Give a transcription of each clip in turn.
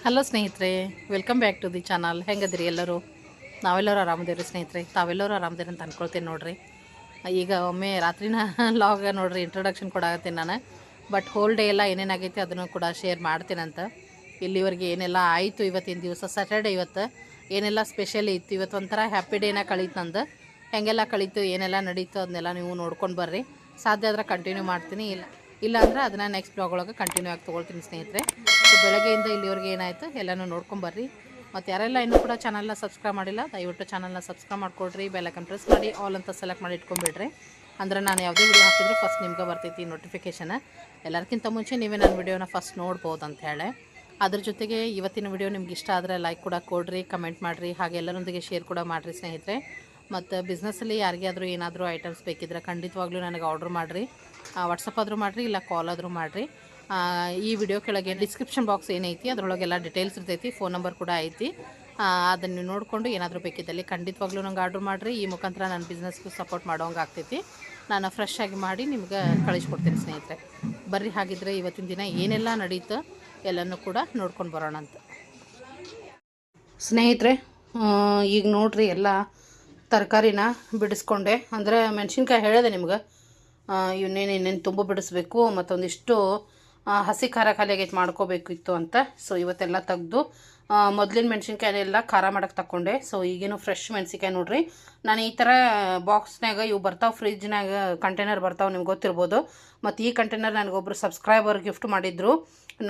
Hello ಸ್ನೇಹಿತರೆ, welcome back to the channel. ಹೆಂಗದಿರಿ ಎಲ್ಲರೂ? ನಾವೆಲ್ಲರೂ ಆರಾಮದೇವ್ರಿ ಸ್ನೇಹಿತರೆ. ತಾವೆಲ್ಲರೂ ಆರಾಮದಿರಿ ಅಂತ ಅಂದ್ಕೊಳ್ತೀನಿ ನೋಡ್ರಿ. ಈಗ ಒಮ್ಮೆ ರಾತ್ರಿನ ಲಾಗ್ ನೋಡ್ರಿ ಇಂಟ್ರೊಡಕ್ಷನ್ ಕೊಡಾಗತ್ತೀನಿ ನಾನು. ಬಟ್ ಹೋಲ್ ಡೇ ಎಲ್ಲ ಏನೇನಾಗೈತಿ ಅದನ್ನು ಕೂಡ ಶೇರ್ ಮಾಡ್ತೀನಂತ. ಇಲ್ಲಿವರೆಗೆ ಏನೆಲ್ಲ ಆಯಿತು ಇವತ್ತಿನ ದಿವಸ, ಸ್ಯಾಟರ್ಡೆ ಇವತ್ತು ಏನೆಲ್ಲ ಸ್ಪೆಷಲ್ ಇತ್ತು. ಇವತ್ತು ಒಂಥರ ಹ್ಯಾಪಿ ಡೇನ ಕಳೀತು ನಂದು. ಹೆಂಗೆಲ್ಲ ಕಳೀತು, ಏನೆಲ್ಲ ನಡೀತು ಅದನ್ನೆಲ್ಲ ನೀವು ನೋಡ್ಕೊಂಡು ಬರ್ರಿ. ಸಾಧ್ಯ ಆದರೆ ಕಂಟಿನ್ಯೂ ಮಾಡ್ತೀನಿ, ಇಲ್ಲ ಅಂದ್ರೆ ಅದನ್ನು ನೆಕ್ಸ್ಟ್ ಬ್ಲಾಗ್ ಒಳಗೆ ಕಂಟಿನ್ಯೂ ಆಗಿ ತೊಗೊಳ್ತೀನಿ ಸ್ನೇಹಿತರೆ. ಸೊ ಬೆಳಗ್ಗೆಯಿಂದ ಇಲ್ಲಿವರೆಗೆ ಏನಾಯಿತು ಎಲ್ಲನೂ ನೋಡ್ಕೊಂಬರ್ರಿ. ಮತ್ತು ಯಾರೆಲ್ಲ ಇನ್ನೂ ಕೂಡ ಚಾನಲ್ನ ಸಬ್ಸ್ಕ್ರೈಬ್ ಮಾಡಿಲ್ಲ, ದಯವಿಟ್ಟು ಚಾನಲ್ನ ಸಬ್ಸ್ಕ್ರೈಬ್ ಮಾಡ್ಕೊಳ್ರಿ. ಬೆಲ್ಲೈಕನ್ ಪ್ರೆಸ್ ಮಾಡಿ ಆಲ್ ಅಂತ ಸೆಲೆಕ್ಟ್ ಮಾಡಿ ಇಟ್ಕೊಂಬಿಡ್ರಿ. ಅಂದರೆ ನಾನು ಯಾವುದೇ ವಿಡಿಯೋ ಹಾಕಿದ್ರು ಫಸ್ಟ್ ನಿಮ್ಗೆ ಬರ್ತೈತಿ ನೋಟಿಫಿಕೇಷನ್. ಎಲ್ಲರಿಗಿಂತ ಮುಂಚೆ ನೀವೇ ನನ್ನ ವಿಡಿಯೋನ ಫಸ್ಟ್ ನೋಡ್ಬೋದು ಅಂತ ಹೇಳಿ. ಅದ್ರ ಜೊತೆಗೆ ಇವತ್ತಿನ ವಿಡಿಯೋ ನಿಮ್ಗೆ ಇಷ್ಟ ಆದರೆ ಲೈಕ್ ಕೂಡ ಕೊಡ್ರಿ, ಕಮೆಂಟ್ ಮಾಡಿರಿ, ಹಾಗೆ ಎಲ್ಲರೊಂದಿಗೆ ಶೇರ್ ಕೂಡ ಮಾಡಿರಿ ಸ್ನೇಹಿತರೆ. ಮತ್ತು ಬಿಸ್ನೆಸ್ಸಲ್ಲಿ ಯಾರಿಗಾದರೂ ಏನಾದರೂ ಐಟಮ್ಸ್ ಬೇಕಿದ್ರೆ ಖಂಡಿತವಾಗ್ಲೂ ನನಗೆ ಆರ್ಡ್ರ್ ಮಾಡಿರಿ. ವಾಟ್ಸಪ್ ಆದರೂ ಮಾಡಿರಿ, ಇಲ್ಲ ಕಾಲ್ ಆದರೂ ಮಾಡಿರಿ. ಈ ವಿಡಿಯೋ ಕೆಳಗೆ ಡಿಸ್ಕ್ರಿಪ್ಷನ್ ಬಾಕ್ಸ್ ಏನೈತಿ ಅದರೊಳಗೆಲ್ಲ ಡೀಟೇಲ್ಸ್ ಇರ್ತೈತಿ, ಫೋನ್ ನಂಬರ್ ಕೂಡ ಐತಿ. ಅದನ್ನು ನೋಡಿಕೊಂಡು ಏನಾದರೂ ಬೇಕಿದ್ದಲ್ಲಿ ಖಂಡಿತವಾಗ್ಲೂ ನಂಗೆ ಆರ್ಡ್ರ್ ಮಾಡಿರಿ. ಈ ಮುಖಾಂತರ ನನ್ನ ಬಿಸ್ನೆಸ್ಗೂ ಸಪೋರ್ಟ್ ಮಾಡೋಂಗೆ ಆಗ್ತೈತಿ. ನಾನು ಫ್ರೆಶ್ ಆಗಿ ಮಾಡಿ ನಿಮ್ಗೆ ಕಳಿಸ್ಕೊಡ್ತೀನಿ ಸ್ನೇಹಿತರೆ. ಬರ್ರಿ, ಹಾಗಿದ್ರೆ ಇವತ್ತಿನ ದಿನ ಏನೆಲ್ಲ ನಡೀತು ಎಲ್ಲನೂ ಕೂಡ ನೋಡ್ಕೊಂಡು ಬರೋಣ ಅಂತ ಸ್ನೇಹಿತರೆ. ಈಗ ನೋಡ್ರಿ ಎಲ್ಲ ತರಕಾರಿನ ಬಿಡಿಸ್ಕೊಂಡೆ. ಅಂದರೆ ಮೆಣಸಿನ್ಕಾಯಿ ಹೇಳಿದೆ ನಿಮ್ಗೆ, ಇನ್ನೇನು ತುಂಬ ಬಿಡಿಸ್ಬೇಕು, ಮತ್ತೊಂದಿಷ್ಟು ಹಸಿ ಖಾರ ಖಾಲಿ ಆಗೈತೆ ಮಾಡ್ಕೋಬೇಕಿತ್ತು ಅಂತ. ಸೊ ಇವತ್ತೆಲ್ಲ ತೆಗೆದು ಮೊದಲಿನ ಮೆಣಸಿನ್ಕಾಯನ್ನೆಲ್ಲ ಖಾರ ಮಾಡೋಕ್ಕೆ ತಗೊಂಡೆ. ಸೊ ಈಗೇನು ಫ್ರೆಶ್ ಮೆಣಸಿನ್ಕಾಯಿ ನೋಡಿರಿ. ನಾನು ಈ ಥರ ಬಾಕ್ಸ್ನಾಗ ಇವು ಬರ್ತಾವೆ, ಫ್ರಿಜ್ನಾಗ ಕಂಟೈನರ್ ಬರ್ತಾವೆ, ನಿಮ್ಗೆ ಗೊತ್ತಿರ್ಬೋದು. ಮತ್ತು ಈ ಕಂಟೈನರ್ ನನಗೊಬ್ಬರು ಸಬ್ಸ್ಕ್ರೈಬರ್ ಗಿಫ್ಟ್ ಮಾಡಿದ್ರು.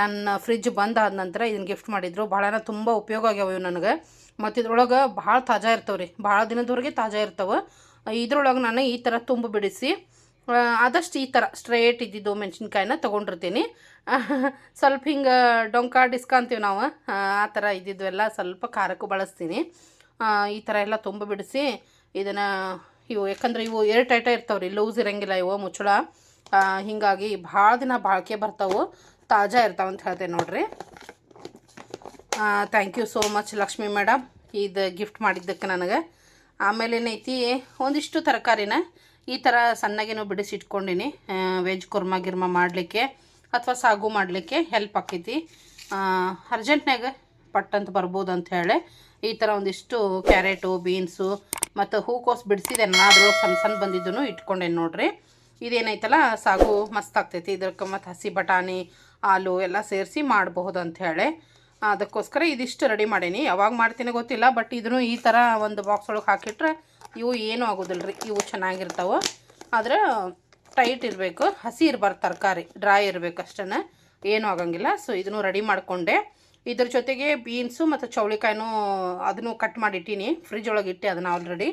ನನ್ನ ಫ್ರಿಜ್ ಬಂದ್ ಆದ ನಂತರ ಇದನ್ನು ಗಿಫ್ಟ್ ಮಾಡಿದ್ರು. ಭಾಳ ತುಂಬ ಉಪಯೋಗ ಆಗ್ಯಾವ ಇವು ನನಗೆ. ಮತ್ತು ಇದ್ರೊಳಗೆ ಭಾಳ ತಾಜಾ ಇರ್ತಾವೆ ರೀ, ಭಾಳ ದಿನದವರೆಗೆ ತಾಜಾ ಇರ್ತಾವೆ. ಇದ್ರೊಳಗೆ ನಾನು ಈ ಥರ ತುಂಬ ಬಿಡಿಸಿ ಆದಷ್ಟು ಈ ಥರ ಸ್ಟ್ರೇಟ್ ಇದ್ದಿದ್ದು ಮೆಣಸಿನ್ಕಾಯಿನ ತೊಗೊಂಡಿರ್ತೀನಿ. ಸ್ವಲ್ಪ ಹಿಂಗೆ ಡೊಂಕ ಡಿಸ್ಕ ಅಂತೀವಿ ನಾವು, ಆ ಥರ ಇದ್ದಿದ್ದು ಎಲ್ಲ ಸ್ವಲ್ಪ ಖಾರಕ್ಕೂ ಬಳಸ್ತೀನಿ. ಈ ಥರ ಎಲ್ಲ ತುಂಬ ಬಿಡಿಸಿ ಇದನ್ನು ಇವು, ಯಾಕಂದ್ರೆ ಇವು ಏರ್ ಟೈಟ ಇರ್ತಾವೆ ರೀ, ಲೂಸ್ ಇರೋಂಗಿಲ್ಲ ಇವು ಮುಚ್ಚಳ. ಹೀಗಾಗಿ ಭಾಳ ದಿನ ಬಾಳಿಕೆ ಬರ್ತಾವೆ, ತಾಜಾ ಇರ್ತಾವೆ ಅಂತ ಹೇಳ್ತೇನೆ ನೋಡಿರಿ. Thank you so much Lakshmi madam, ಇದು ಗಿಫ್ಟ್ ಮಾಡಿದ್ದಕ್ಕೆ ನನಗೆ. ಆಮೇಲೆ ಏನೈತಿ, ಒಂದಿಷ್ಟು ತರಕಾರಿನ ಈ ಥರ ಸಣ್ಣಗೇನೋ ಬಿಡಿಸಿಟ್ಕೊಂಡಿನಿ. ವೆಜ್ ಕುರ್ಮಾ ಗಿರ್ಮಾ ಮಾಡಲಿಕ್ಕೆ ಅಥವಾ ಸಾಗು ಮಾಡಲಿಕ್ಕೆ ಹೆಲ್ಪ್ ಆಕೈತಿ. ಅರ್ಜೆಂಟ್ನಾಗ ಪಟ್ಟಂತ ಬರ್ಬೋದು ಅಂತ ಹೇಳಿ ಈ ಥರ ಒಂದಿಷ್ಟು ಕ್ಯಾರೆಟು, ಬೀನ್ಸು ಮತ್ತು ಹೂಕೋಸು ಬಿಡಿಸಿದೆ. ಅದ್ರೊಳಗೆ ಸಣ್ಣ ಸಣ್ಣ ಬಂದಿದ್ದೂ ಇಟ್ಕೊಂಡೇನು ನೋಡಿರಿ. ಇದೇನೈತಲ್ಲ ಸಾಗು ಮಸ್ತ್ ಆಗ್ತೈತಿ. ಇದಕ್ಕೆ ಮತ್ತು ಹಸಿ ಬಟಾಣಿ, ಆಲೂ ಎಲ್ಲ ಸೇರಿಸಿ ಮಾಡಬಹುದು ಅಂತ ಹೇಳಿ ಅದಕ್ಕೋಸ್ಕರ ಇದಿಷ್ಟು ರೆಡಿ ಮಾಡೀನಿ. ಯಾವಾಗ ಮಾಡ್ತೀನಿ ಗೊತ್ತಿಲ್ಲ, ಬಟ್ ಇದನ್ನು ಈ ಥರ ಒಂದು ಬಾಕ್ಸ್ ಒಳಗೆ ಹಾಕಿಟ್ರೆ ಇವು ಏನೂ ಆಗೋದಿಲ್ಲ ರೀ. ಇವು ಚೆನ್ನಾಗಿರ್ತಾವೆ, ಆದರೆ ಟೈಟ್ ಇರಬೇಕು, ಹಸಿ ಇರಬಾರ್ದು, ತರಕಾರಿ ಡ್ರೈ ಇರಬೇಕು ಅಷ್ಟೇ, ಏನೂ ಆಗಂಗಿಲ್ಲ. ಸೊ ಇದನ್ನು ರೆಡಿ ಮಾಡಿಕೊಂಡೆ. ಇದ್ರ ಜೊತೆಗೆ ಬೀನ್ಸು ಮತ್ತು ಚೌಳಿಕಾಯಿನೂ ಅದನ್ನು ಕಟ್ ಮಾಡಿಟ್ಟೀನಿ, ಫ್ರಿಜ್ ಒಳಗೆ ಇಟ್ಟೆ ಅದನ್ನು ಆಲ್ರೆಡಿ.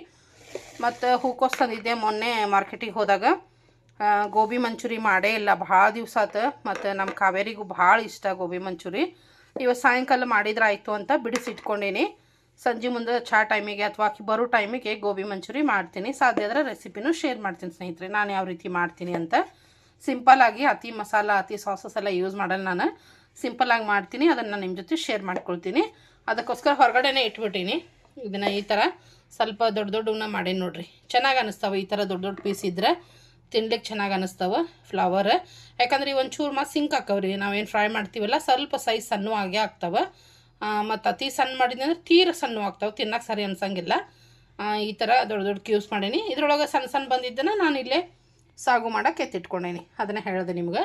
ಮತ್ತು ಹೂಕೋಸು ತಂದಿದ್ದೆ ಮೊನ್ನೆ ಮಾರ್ಕೆಟಿಗೆ ಹೋದಾಗ. ಗೋಬಿ ಮಂಚೂರಿ ಮಾಡೇ ಇಲ್ಲ, ಭಾಳ ದಿವಸ ಆತು. ಮತ್ತು ನಮ್ಮ ಕಾವೇರಿಗೂ ಭಾಳ ಇಷ್ಟ ಗೋಬಿ ಮಂಚೂರಿ. ಇವತ್ತು ಸಾಯಂಕಾಲ ಮಾಡಿದ್ರೆ ಆಯಿತು ಅಂತ ಬಿಡಿಸಿಟ್ಕೊಂಡೀನಿ. ಸಂಜೆ ಮುಂದೆ ಚಹಾ ಟೈಮಿಗೆ ಅಥವಾ ಬರೋ ಟೈಮಿಗೆ ಗೋಬಿ ಮಂಚೂರಿ ಮಾಡ್ತೀನಿ. ಸಾಧ್ಯ ಆದರೆ ರೆಸಿಪಿನೂ ಶೇರ್ ಮಾಡ್ತೀನಿ ಸ್ನೇಹಿತರೆ, ನಾನು ಯಾವ ರೀತಿ ಮಾಡ್ತೀನಿ ಅಂತ. ಸಿಂಪಲ್ಲಾಗಿ ಅತಿ ಮಸಾಲ, ಅತಿ ಸಾಸಸ್ ಎಲ್ಲ ಯೂಸ್ ಮಾಡಲ್ಲ ನಾನು, ಸಿಂಪಲ್ಲಾಗಿ ಮಾಡ್ತೀನಿ. ಅದನ್ನು ನಿಮ್ಮ ಜೊತೆ ಶೇರ್ ಮಾಡ್ಕೊಳ್ತೀನಿ. ಅದಕ್ಕೋಸ್ಕರ ಹೊರಗಡೆನೇ ಇಟ್ಬಿಟ್ಟೀನಿ. ಇದನ್ನು ಈ ಥರ ಸ್ವಲ್ಪ ದೊಡ್ಡ ದೊಡ್ಡವನ್ನ ಮಾಡೀನಿ ನೋಡಿರಿ. ಚೆನ್ನಾಗಿ ಅನ್ನಿಸ್ತಾವೆ ಈ ಥರ ದೊಡ್ಡ ದೊಡ್ಡ ಪೀಸ್ ಇದ್ದರೆ, ತಿನ್ಲಿಕ್ಕೆ ಚೆನ್ನಾಗಿ ಅನ್ನಿಸ್ತಾವೆ. ಫ್ಲವರ್ ಯಾಕಂದ್ರೆ ಇವೊಂಚೂರು ಮತ್ತು ಸಿಂಕ್ ಹಾಕವ್ರಿ, ನಾವೇನು ಫ್ರೈ ಮಾಡ್ತೀವಲ್ಲ ಸ್ವಲ್ಪ ಸೈಜ್ ಸಣ್ಣವಾಗೇ ಆಗ್ತಾವೆ. ಮತ್ತು ಅತಿ ಸಣ್ಣ ಮಾಡಿದ್ರೆ ತೀರ ಸಣ್ಣ ಆಗ್ತಾವೆ, ತಿನ್ನಕ್ಕೆ ಸರಿ ಅನ್ಸಂಗಿಲ್ಲ. ಈ ಥರ ದೊಡ್ಡ ದೊಡ್ಡ ಕ್ಯೂಸ್ ಮಾಡೀನಿ. ಇದ್ರೊಳಗೆ ಸಣ್ಣ ಸಣ್ಣ ಬಂದಿದ್ದನ್ನು ನಾನು ಇಲ್ಲೇ ಸಾಗು ಮಾಡೋಕೆ ಎತ್ತಿಟ್ಕೊಂಡೇನಿ, ಅದನ್ನು ಹೇಳಿದೆ ನಿಮ್ಗೆ.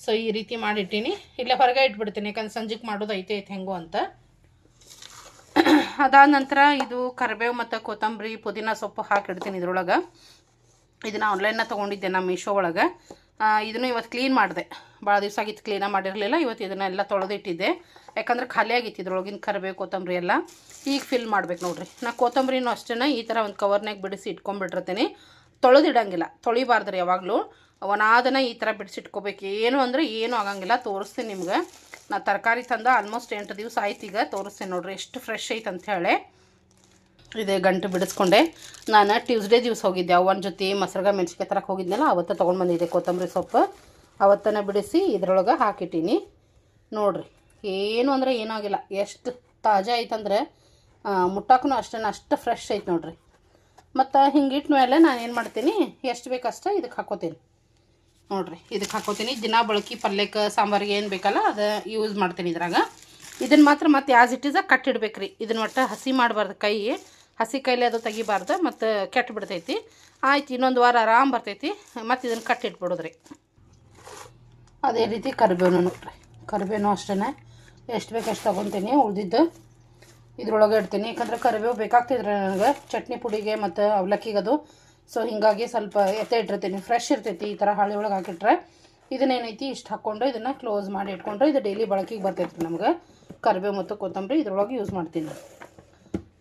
ಸೊ ಈ ರೀತಿ ಮಾಡಿಟ್ಟೀನಿ, ಇಲ್ಲೇ ಹೊರಗೆ ಇಟ್ಬಿಡ್ತೀನಿ, ಯಾಕಂದ್ರೆ ಸಂಜೆಗೆ ಮಾಡೋದು ಐತೆ ಹೆಂಗೋ ಅಂತ. ಅದಾದ ನಂತರ ಇದು ಕರಿಬೇವು ಮತ್ತು ಕೊತ್ತಂಬರಿ, ಪುದೀನ ಸೊಪ್ಪು ಹಾಕಿಡ್ತೀನಿ ಇದ್ರೊಳಗೆ. ಇದನ್ನು ಆನ್ಲೈನ್ನ ತೊಗೊಂಡಿದ್ದೆ ನಮ್ಮ ಮೀಶೋ ಒಳಗೆ. ಇದನ್ನು ಇವತ್ತು ಕ್ಲೀನ್ ಮಾಡಿದೆ, ಭಾಳ ದಿವಸ ಆಗಿತ್ತು ಕ್ಲೀನಾಗಿ ಮಾಡಿರಲಿಲ್ಲ. ಇವತ್ತು ಇದನ್ನೆಲ್ಲ ತೊಳೆದಿಟ್ಟಿದ್ದೆ, ಯಾಕಂದ್ರೆ ಖಾಲಿ ಆಗಿತ್ತು ಇದ್ರೊಳಗಿನ ಕರಿಬೇವು ಕೊತ್ತಂಬರಿ ಎಲ್ಲ. ಈಗ ಫಿಲ್ ಮಾಡ್ಬೇಕು ನೋಡಿರಿ. ನಾ ಕೊತ್ತಂಬರಿನೂ ಅಷ್ಟೇ ಈ ಥರ ಒಂದು ಕವರ್ನಾಗ ಬಿಡಿಸಿ ಇಟ್ಕೊಂಡ್ಬಿಟ್ಟಿರ್ತೀನಿ, ತೊಳೆದಿಡಂಗಿಲ್ಲ, ತೊಳಿಬಾರ್ದ್ರಿ ಯಾವಾಗಲೂ. ಅವನಾದನ ಈ ಥರ ಬಿಡಿಸಿಟ್ಕೋಬೇಕು, ಏನು ಅಂದರೆ ಏನೂ ಆಗಂಗಿಲ್ಲ. ತೋರಿಸ್ತೀನಿ ನಿಮ್ಗೆ. ನಾ ತರಕಾರಿ ತಂದ ಆಲ್ಮೋಸ್ಟ್ 8 ದಿವಸ ಆಯ್ತು. ಈಗ ತೋರಿಸ್ತೀನಿ ನೋಡಿರಿ ಎಷ್ಟು ಫ್ರೆಶ್ ಐತೆ ಅಂಥೇಳಿ. ಇದೇ ಗಂಟು ಬಿಡಿಸ್ಕೊಂಡೆ. ನಾನು ಟ್ಯೂಸ್ಡೇ ದಿವಸ ಹೋಗಿದ್ದೆ, ಅವನ ಜೊತೆ ಮೊಸರುಗ ಮೆಣಸಿನ್ಕಾಯಿ ತರಕ್ಕೆ ಹೋಗಿದ್ನಲ್ಲ, ಅವತ್ತು ತೊಗೊಂಡು ಬಂದಿದ್ದೆ ಕೊತ್ತಂಬರಿ ಸೊಪ್ಪು. ಅವತ್ತನ್ನು ಬಿಡಿಸಿ ಇದ್ರೊಳಗೆ ಹಾಕಿಟ್ಟೀನಿ ನೋಡಿರಿ. ಏನು ಅಂದರೆ ಏನೂ ಆಗಿಲ್ಲ, ಎಷ್ಟು ತಾಜಾ ಐತಂದ್ರೆ ಮುಟ್ಟಕ್ಕೂ ಅಷ್ಟು ಫ್ರೆಶ್ ಐತೆ ನೋಡಿರಿ. ಮತ್ತು ಹಿಂಗಿಟ್ಟ ಮೇಲೆ ನಾನು ಏನು ಮಾಡ್ತೀನಿ, ಎಷ್ಟು ಬೇಕಷ್ಟ ಇದಕ್ಕೆ ಹಾಕೋತೀನಿ ನೋಡಿರಿ. ಇದಕ್ಕೆ ಹಾಕೋತೀನಿ, ದಿನ ಬಳಕೆ ಪಲ್ಯಕ್ಕೆ ಸಾಂಬಾರಿಗೆ ಏನು ಬೇಕಲ್ಲ ಅದು ಯೂಸ್ ಮಾಡ್ತೀನಿ ಇದ್ರಾಗ. ಇದನ್ನು ಮಾತ್ರ ಮತ್ತೆ ಆ್ಯಸ್ ಇಟ್ ಈಸ್ ಕಟ್ಟಿಡ್ಬೇಕು ರೀ. ಇದನ್ನು ಒಟ್ಟು ಹಸಿ ಮಾಡಬಾರ್ದು, ಹಸಿ ಕೈಲಿ ಅದು ತೆಗಿಬಾರ್ದು, ಮತ್ತು ಕೆಟ್ಟು ಬಿಡ್ತೈತಿ. ಆಯ್ತು, ಇನ್ನೊಂದು ವಾರ ಆರಾಮ್ ಬರ್ತೈತಿ. ಮತ್ತು ಇದನ್ನು ಕಟ್ಟಿಟ್ಬಿಡೋದ್ರಿ. ಅದೇ ರೀತಿ ಕರಿಬೇವು ಅಷ್ಟೇ ಎಷ್ಟು ಬೇಕು ಅಷ್ಟು ತೊಗೊತೀನಿ. ಉಳಿದಿದ್ದು ಇದ್ರೊಳಗೆ ಇಡ್ತೀನಿ, ಯಾಕಂದ್ರೆ ಕರಿಬೇವು ಬೇಕಾಗ್ತಿದ್ರೆ ನನಗೆ ಚಟ್ನಿ ಪುಡಿಗೆ ಮತ್ತು ಅವಲಕ್ಕಿಗದು. ಸೊ ಹೀಗಾಗಿ ಸ್ವಲ್ಪ ಇಟ್ಟಿರ್ತೀನಿ, ಫ್ರೆಶ್ ಇರ್ತೈತಿ. ಈ ಥರ ಹಾಳೆ ಒಳಗೆ ಹಾಕಿಟ್ರೆ ಇದನ್ನೇನೈತಿ ಇಷ್ಟು ಹಾಕ್ಕೊಂಡು ಇದನ್ನು ಕ್ಲೋಸ್ ಮಾಡಿ ಇಟ್ಕೊಂಡ್ರೆ ಇದು ಡೈಲಿ ಬಳಕೆಗೆ ಬರ್ತೈತಿ ರೀ ನಮ್ಗೆ. ಕರಿಬೇವು ಮತ್ತು ಕೊತ್ತಂಬರಿ ಇದ್ರೊಳಗೆ ಯೂಸ್ ಮಾಡ್ತೀನಿ.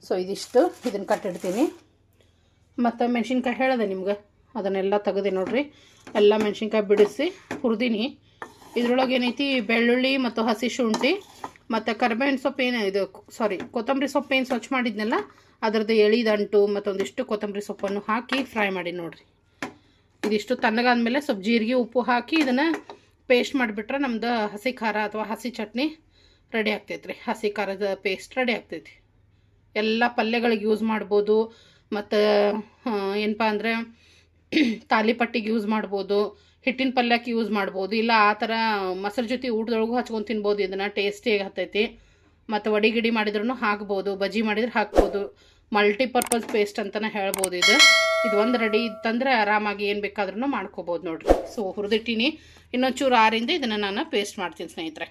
ಸೊ ಇದಿಷ್ಟು ಇದನ್ನು ಕಟ್ಟಿಡ್ತೀನಿ. ಮತ್ತು ಮೆಣಸಿನ್ಕಾಯಿ ಹೇಳಿದೆ ನಿಮ್ಗೆ, ಅದನ್ನೆಲ್ಲ ತೆಗೆದೆ ನೋಡಿರಿ. ಎಲ್ಲ ಮೆಣಸಿನ್ಕಾಯಿ ಬಿಡಿಸಿ ಹುರಿದೀನಿ. ಇದ್ರೊಳಗೆ ಏನೈತಿ ಬೆಳ್ಳುಳ್ಳಿ ಮತ್ತು ಹಸಿ ಶುಂಠಿ ಮತ್ತು ಕರಿಬೇವಿನ ಸೊಪ್ಪು ಕೊತ್ತಂಬರಿ ಸೊಪ್ಪು ಏನು ಸ್ವಚ್ಛ ಮಾಡಿದ್ನಲ್ಲ ಅದರದ್ದು ಎಳಿದಂಟು ಮತ್ತೊಂದಿಷ್ಟು ಕೊತ್ತಂಬರಿ ಸೊಪ್ಪನ್ನು ಹಾಕಿ ಫ್ರೈ ಮಾಡಿ ನೋಡಿರಿ. ಇದಿಷ್ಟು ತಣ್ಣಗಾದ್ಮೇಲೆ ಸ್ವಲ್ಪ ಜೀರಿಗೆ ಉಪ್ಪು ಹಾಕಿ ಇದನ್ನು ಪೇಸ್ಟ್ ಮಾಡಿಬಿಟ್ರೆ ನಮ್ದು ಹಸಿ ಖಾರ ಅಥವಾ ಹಸಿ ಚಟ್ನಿ ರೆಡಿ ಆಗ್ತೈತೆ ರೀ. ಹಸಿ ಖಾರದ ಪೇಸ್ಟ್ ರೆಡಿ ಆಗ್ತೈತಿ. ಎಲ್ಲ ಪಲ್ಯಗಳಿಗೆ ಯೂಸ್ ಮಾಡ್ಬೋದು. ಮತ್ತು ಏನಪ್ಪ ಅಂದರೆ ತಾಲಿಪಟ್ಟಿಗೆ ಯೂಸ್ ಮಾಡ್ಬೋದು, ಹಿಟ್ಟಿನ ಪಲ್ಯಕ್ಕೆ ಯೂಸ್ ಮಾಡ್ಬೋದು, ಇಲ್ಲ ಆ ಥರ ಮೊಸರು ಜೊತೆ ಊಟದೊಳಗೂ ಹಚ್ಕೊಂಡು ತಿನ್ಬೋದು. ಇದನ್ನು ಟೇಸ್ಟಿಯಾಗಿ ಹತ್ತೈತಿ. ಮತ್ತು ವಡಿ ಮಾಡಿದ್ರೂ ಹಾಕ್ಬೋದು, ಬಜ್ಜಿ ಮಾಡಿದ್ರೆ ಹಾಕ್ಬೋದು. ಮಲ್ಟಿಪರ್ಪಸ್ ಪೇಸ್ಟ್ ಅಂತಲೇ ಹೇಳ್ಬೋದು. ಇದು ಒಂದು ರೆಡಿ ಇತ್ತಂದ್ರೆ ಆರಾಮಾಗಿ ಏನು ಬೇಕಾದ್ರೂ ಮಾಡ್ಕೋಬೋದು ನೋಡಿರಿ. ಸೊ ಹುರಿದಿಟ್ಟಿನಿ, ಇನ್ನೊಂದು ಚೂರು ಆರಿಂದ ಇದನ್ನು ನಾನು ಪೇಸ್ಟ್ ಮಾಡ್ತೀನಿ ಸ್ನೇಹಿತರೆ.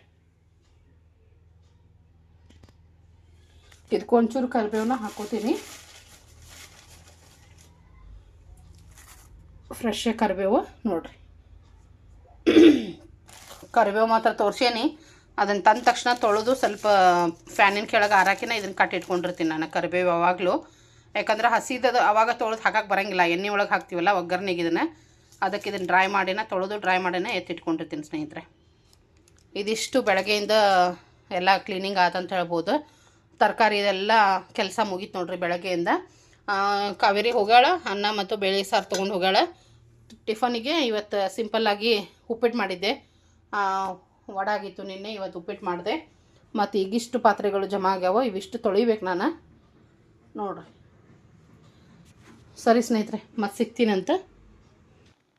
ಇದಕ್ಕೊಂಚೂರು ಕರಿಬೇವನ್ನ ಹಾಕೋತೀನಿ. ಫ್ರೆಶ್ ಕರಿಬೇವು ನೋಡಿರಿ. ಕರಿಬೇವು ಮಾತ್ರ ತೋರಿಸೇನಿ. ಅದನ್ನು ತಂದ ತಕ್ಷಣ ತೊಳೆದು ಸ್ವಲ್ಪ ಫ್ಯಾನಿನ ಕೆಳಗೆ ಆರಾಕಿನ ಇದನ್ನು ಕಟ್ಟಿಟ್ಕೊಂಡಿರ್ತೀನಿ ನಾನು ಕರಿಬೇವು ಯಾವಾಗಲೂ. ಯಾಕಂದ್ರೆ ಹಸಿದದು ಅವಾಗ ತೊಳೆದು ಹಾಕಕ್ಕೆ ಬರೋಂಗಿಲ್ಲ, ಎಣ್ಣೆ ಒಳಗೆ ಹಾಕ್ತೀವಲ್ಲ ಒಗ್ಗರಣೆಗೆ ಇದನ್ನು. ಅದಕ್ಕೆ ಇದನ್ನು ಡ್ರೈ ಮಾಡಿನ ಎತ್ತಿಟ್ಕೊಂಡಿರ್ತೀನಿ ಸ್ನೇಹಿತರೆ. ಇದಿಷ್ಟು ಬೆಳಗ್ಗೆಯಿಂದ ಎಲ್ಲ ಕ್ಲೀನಿಂಗ್ ಆತಂತ ಹೇಳ್ಬೋದು. ತರಕಾರಿ ಇದೆಲ್ಲ ಕೆಲಸ ಮುಗೀತು ನೋಡ್ರಿ ಬೆಳಗ್ಗೆಯಿಂದ. ಕಾವೇರಿ ಹೋಗ್ಯಾಳ, ಅನ್ನ ಮತ್ತು ಬೇಳೆ ಸಾರು ತೊಗೊಂಡು ಹೋಗ್ಯಾಳ. ಟಿಫನಿಗೆ ಇವತ್ತು ಸಿಂಪಲ್ಲಾಗಿ ಉಪ್ಪಿಟ್ಟು ಮಾಡಿದ್ದೆ. ವಡಾಗಿತ್ತು ನಿನ್ನೆ, ಇವತ್ತು ಉಪ್ಪಿಟ್ಟು ಮಾಡಿದೆ. ಮತ್ತು ಈಗಿಷ್ಟು ಪಾತ್ರೆಗಳು ಜಮಾ ಆಗ್ಯಾವ, ಇವಿಷ್ಟು ತೊಳಿಬೇಕು ನಾನು ನೋಡ್ರಿ. ಸರಿ ಸ್ನೇಹಿತರೆ, ಮತ್ತೆ ಸಿಗ್ತೀನಂತ.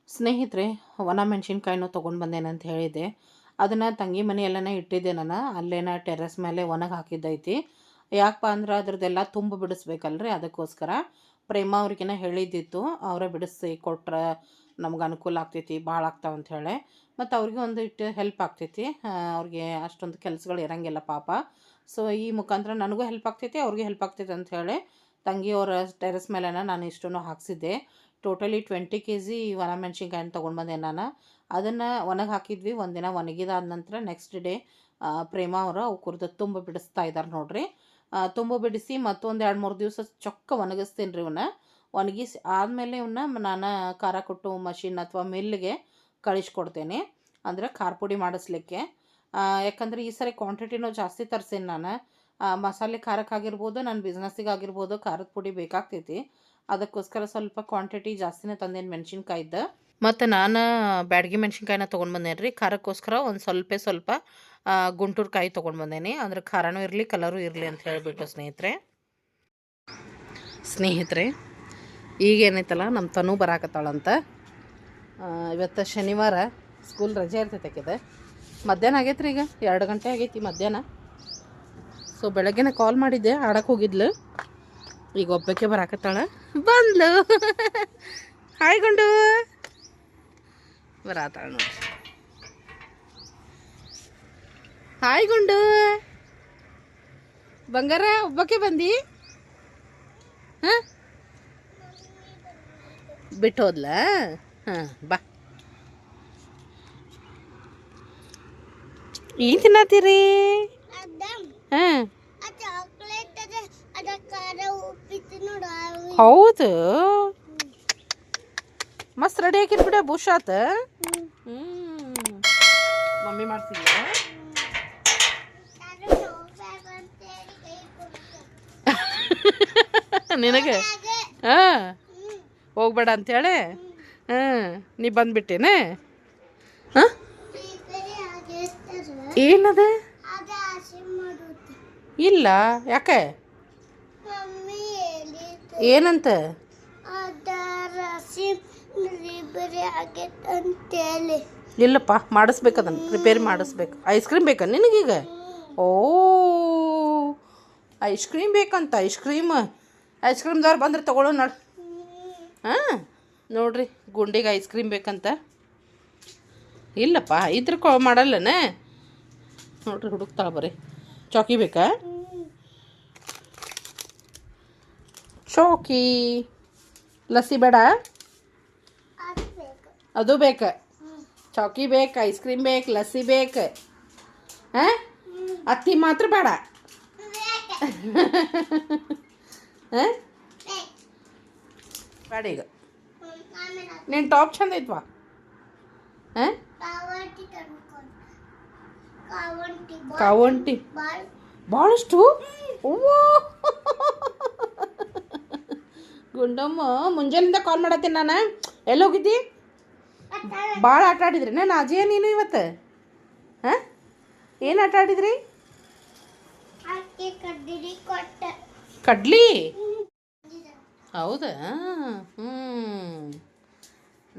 ಸ್ನೇಹಿತರೆ, ಒಣ ಮೆಣಸಿನ್ಕಾಯಿನೂ ತೊಗೊಂಡು ಬಂದೇನಂತ ಹೇಳಿದ್ದೆ. ಅದನ್ನು ತಂಗಿ ಮನೆಯೆಲ್ಲನೇ ಇಟ್ಟಿದ್ದೆ ನಾನು. ಅಲ್ಲೇನ ಟೆರೆಸ್ ಮೇಲೆ ಒಣಗಿ ಹಾಕಿದ್ದೈತಿ. ಯಾಕಪ್ಪ ಅಂದ್ರೆ ಅದ್ರದ್ದೆಲ್ಲ ತುಂಬ ಬಿಡಿಸ್ಬೇಕಲ್ರಿ, ಅದಕ್ಕೋಸ್ಕರ ಪ್ರೇಮ ಅವ್ರಿಗಿನ ಹೇಳಿದ್ದಿತ್ತು. ಅವರೇ ಬಿಡಿಸಿ ಕೊಟ್ರೆ ನಮ್ಗೆ ಅನುಕೂಲ ಆಗ್ತೈತಿ, ಭಾಳ ಆಗ್ತಾವಂತ ಹೇಳಿ. ಮತ್ತು ಅವ್ರಿಗೆ ಒಂದಿಟ್ಟು ಹೆಲ್ಪ್ ಆಗ್ತೈತಿ. ಅವ್ರಿಗೆ ಅಷ್ಟೊಂದು ಕೆಲಸಗಳು ಇರೋಂಗಿಲ್ಲ ಪಾಪ. ಸೊ ಈ ಮುಖಾಂತರ ನನಗೂ ಹೆಲ್ಪ್ ಆಗ್ತೈತಿ, ಅವ್ರಿಗೆ ಹೆಲ್ಪ್ ಆಗ್ತೈತಿ ಅಂತ ಹೇಳಿ ತಂಗಿಯವರ ಟೆರೆಸ್ ಮೇಲೆ ನಾನು ಇಷ್ಟನ್ನು ಹಾಕ್ಸಿದ್ದೆ. ಟೋಟಲಿ 20 kg ಒಣ ಮೆಣಸಿನ್ಕಾಯಿನ ತೊಗೊಂಡು ಬಂದೆ ನಾನು. ಅದನ್ನು ಒಣಗಿ ಹಾಕಿದ್ವಿ. ಒಂದಿನ ಒಣಗಿದಾದ ನಂತರ ನೆಕ್ಸ್ಟ್ ಡೇ ಪ್ರೇಮ ಅವರು ಅವು ಕುರ್ದು ತುಂಬ ಬಿಡಿಸ್ತಾ ಇದ್ದಾರೆ ನೋಡ್ರಿ. ತುಂಬ ಬಿಡಿಸಿ ಮತ್ತೊಂದು 2-3 ದಿವಸ ಚೊಕ್ಕ ಒಣಗಿಸ್ತೀನಿ ರೀ. ಒಣಗಿಸಿ ಆದಮೇಲೆ ನಾನು ಖಾರ ಕೊಟ್ಟು ಮಷಿನ್ ಅಥವಾ ಮಿಲ್ಗೆ ಕಳಿಸ್ಕೊಡ್ತೇನೆ, ಅಂದರೆ ಖಾರ ಪುಡಿ ಮಾಡಿಸ್ಲಿಕ್ಕೆ. ಯಾಕಂದರೆ ಈ ಸರಿ ಕ್ವಾಂಟಿಟಿನೂ ಜಾಸ್ತಿ ತರಿಸೇನೆ ನಾನು. ಮಸಾಲೆ ಖಾರಕ್ಕಾಗಿರ್ಬೋದು, ನನ್ನ ಬಿಸ್ನೆಸ್ಸಿಗಾಗಿರ್ಬೋದು ಖಾರದ ಪುಡಿ ಬೇಕಾಗ್ತೈತಿ. ಅದಕ್ಕೋಸ್ಕರ ಸ್ವಲ್ಪ ಕ್ವಾಂಟಿಟಿ ಜಾಸ್ತಿನೇ ತಂದೇನು ಮೆಣಸಿನ್ಕಾಯ್ದು. ಮತ್ತು ನಾನು ಬ್ಯಾಡಗಿ ಮೆಣಸಿನ್ಕಾಯಿನ ತೊಗೊಂಡು ಬಂದೇನೆ ರೀ. ಖಾರಕ್ಕೋಸ್ಕರ ಒಂದು ಸ್ವಲ್ಪ ಗುಂಟೂರು ಕಾಯಿ ತೊಗೊಂಡು ಬಂದೇನೆ, ಅಂದರೆ ಖಾರನೂ ಇರಲಿ ಕಲರು ಇರಲಿ ಅಂತ ಹೇಳಿಬಿಟ್ಟು ಸ್ನೇಹಿತರೆ ಈಗೇನೈತಲ್ಲ ನಮ್ಮ ತನು ಬರಾಕತ್ತಾಳಂತ. ಇವತ್ತು ಶನಿವಾರ, ಸ್ಕೂಲ್ ರಜೆ ಇರ್ತೈತೆ ಆಕಿದೆ. ಮಧ್ಯಾಹ್ನ ಆಗೈತೆ ರೀ, ಈಗ 2 ಗಂಟೆ ಆಗೈತಿ ಮಧ್ಯಾಹ್ನ. ಸೊ ಬೆಳಗ್ಗೆನೇ ಕಾಲ್ ಮಾಡಿದ್ದೆ, ಆಡಕ್ಕೆ ಹೋಗಿದ್ಲು. ಈಗ ಒಬ್ಬಕ್ಕೆ ಬರಾಕತ್ತಾಳ, ಬಂದ್ಲು. ಹಾಯ್ ಗುಂಡು, ಬರಾತಾಳ ನೋಡಿ. ಹಾಯ್ ಗುಂಡು, ಬಂಗಾರ ಒಬ್ಬಕ್ಕೆ ಬಂದಿ? ಹಾಂ, ಬಿಟ್ಟು ಹೋದ್ಲ? ಹಾಂ, ಬಾ. ಏನು ತಿನ್ನತ್ತೀರಿ? ಹಾಂ, ಹೌದು, ಮಸ್ತ್ ರೆಡಿ ಹಾಕಿರ್ ಬಿಡ. ಬುಷ್ ಆತ. ಮಮ್ಮಿ ಮಾಡ್ತಿದ್ದ ನಿನಗೆ? ಹಾಂ, ಹೋಗ್ಬೇಡ ಅಂತೇಳಿ. ಹಾಂ, ನೀ ಬಂದ್ಬಿಟ್ಟೇನೆ. ಹಾಂ, ಏನದ? ಇಲ್ಲ, ಯಾಕೆ? ಏನಂತ? ಇಲ್ಲಪ್ಪ, ಮಾಡಿಸ್ಬೇಕು, ಅದನ್ನು ರಿಪೇರಿ ಮಾಡಿಸ್ಬೇಕು. ಐಸ್ ಕ್ರೀಮ್ ಬೇಕಾ ನಿನಗೀಗ? ಓ ಐಸ್ ಕ್ರೀಮ್ ಬೇಕಂತ ಐಸ್ ಕ್ರೀಮ್ದವ್ರು ಬಂದ್ರೆ ತೊಗೊಳ್ಳೋ ನೋಡಿ. ಹಾಂ ನೋಡ್ರಿ ಗುಂಡಿಗೆ ಐಸ್ ಕ್ರೀಮ್ ಬೇಕಂತ. ಇಲ್ಲಪ್ಪ ಇದ್ರ ಮಾಡಲ್ಲನ ನೋಡ್ರಿ ಹುಡುಕ್ತಾಳ ಬರ್ರಿ. ಚಾಕಿ ಬೇಕಾ? ಚೌಕಿ ಲಸ್ಸಿ ಬೇಡ? ಅದು ಬೇಕು. ಚೌಕಿ ಬೇಕು, ಐಸ್ ಕ್ರೀಮ್ ಬೇಕು, ಲಸ್ಸಿ ಬೇಕು. ಹಾಂ ಅತ್ತಿ ಮಾತ್ರ ಬೇಡ. ಹಾಂ ಬೇಡ ಈಗ. ನಿನ್ನ ಟಾಪ್ ಚಂದ ಐತ್ವಾ? ಹಾಂ ಕಾವಂಟಿ ಭಾಳಷ್ಟು ಓ ಗುಂಡಮ್ಮ ಮುಂಜಾನಿಂದ ಕಾಲ್ ಮಾಡತ್ತೀನಿ ನಾನು. ಎಲ್ಲಿ ಹೋಗಿದ್ದಿ? ಭಾಳ ಆಟ ಆಡಿದ್ರಿ ನಾನು ಅಜಯ ನೀನು ಇವತ್ತು? ಹಾಂ ಏನು ಆಟ ಆಡಿದ್ರಿ? ಕಡ್ಲಿ ಹೌದಾ? ಹ್ಞೂ